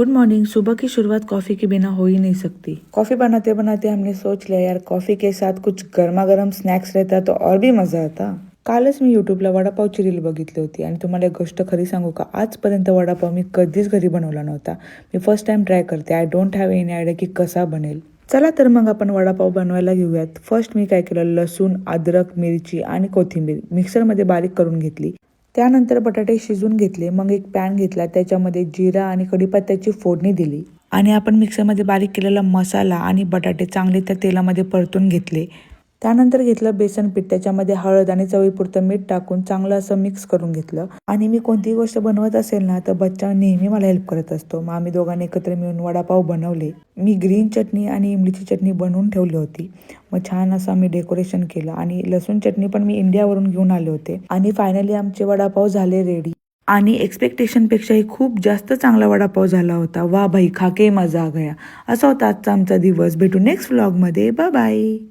Good morning. सुबह की शुरुआत कॉफ़ी के बिना हो ही नहीं सकती। कॉफ़ी बनाते बनाते हमने सोच लिया यार कॉफ़ी के साथ कुछ गर्मा गर्म स्नॅक्स रहता तो और भी मजा आता। कालच मी युट्यूबला वडापावची रील बघितली होती आणि तुम्हाला एक गोष्ट खरी सांगू का, आजपर्यंत वडापाव मी कधीच घरी बनवला नव्हता। मी फर्स्ट टाइम ट्राय करते। I don't have any idea की कसा बनेल। चला तर मग आपण वडापाव बनवायला घेऊयात। फर्स्ट मी काय केलं, लसूण, अद्रक, मिरची आणि कोथिंबीर मिक्सरमध्ये बारीक करून घेतली। त्यानंतर बटाटे शिजून घेतले। मग एक पॅन घेतला, त्याच्यामध्ये जिरा आणि कढीपत्त्याची फोडणी दिली आणि आपण मिक्सरमध्ये बारीक केलेला मसाला आणि बटाटे चांगले त्या तेलामध्ये परतून घेतले। त्यानंतर घेतलं बेसन पीठ, त्याच्यामध्ये हळद आणि चवीपुरतं मीठ टाकून चांगलं असं मिक्स करून घेतलं। आणि मी कोणतीही गोष्ट बनवत असेल ना तर बच्चा नेहमी मला हेल्प करत असतो। मग आम्ही दोघांनी एकत्र मिळून वडापाव बनवले। मी ग्रीन चटणी आणि इमलीची चटणी बनवून ठेवली होती। मग छान असं आम्ही डेकोरेशन केलं आणि लसूण चटणी पण मी इंडियावरून घेऊन आले होते। आणि फायनली आमचे वडापाव झाले रेडी आणि एक्सपेक्टेशनपेक्षाही खूप जास्त चांगला वडापाव झाला होता। वा भाई खाके मजा आ गया। असा होता आजचा आमचा दिवस। भेटू नेक्स्ट व्लॉगमध्ये। Bye bye.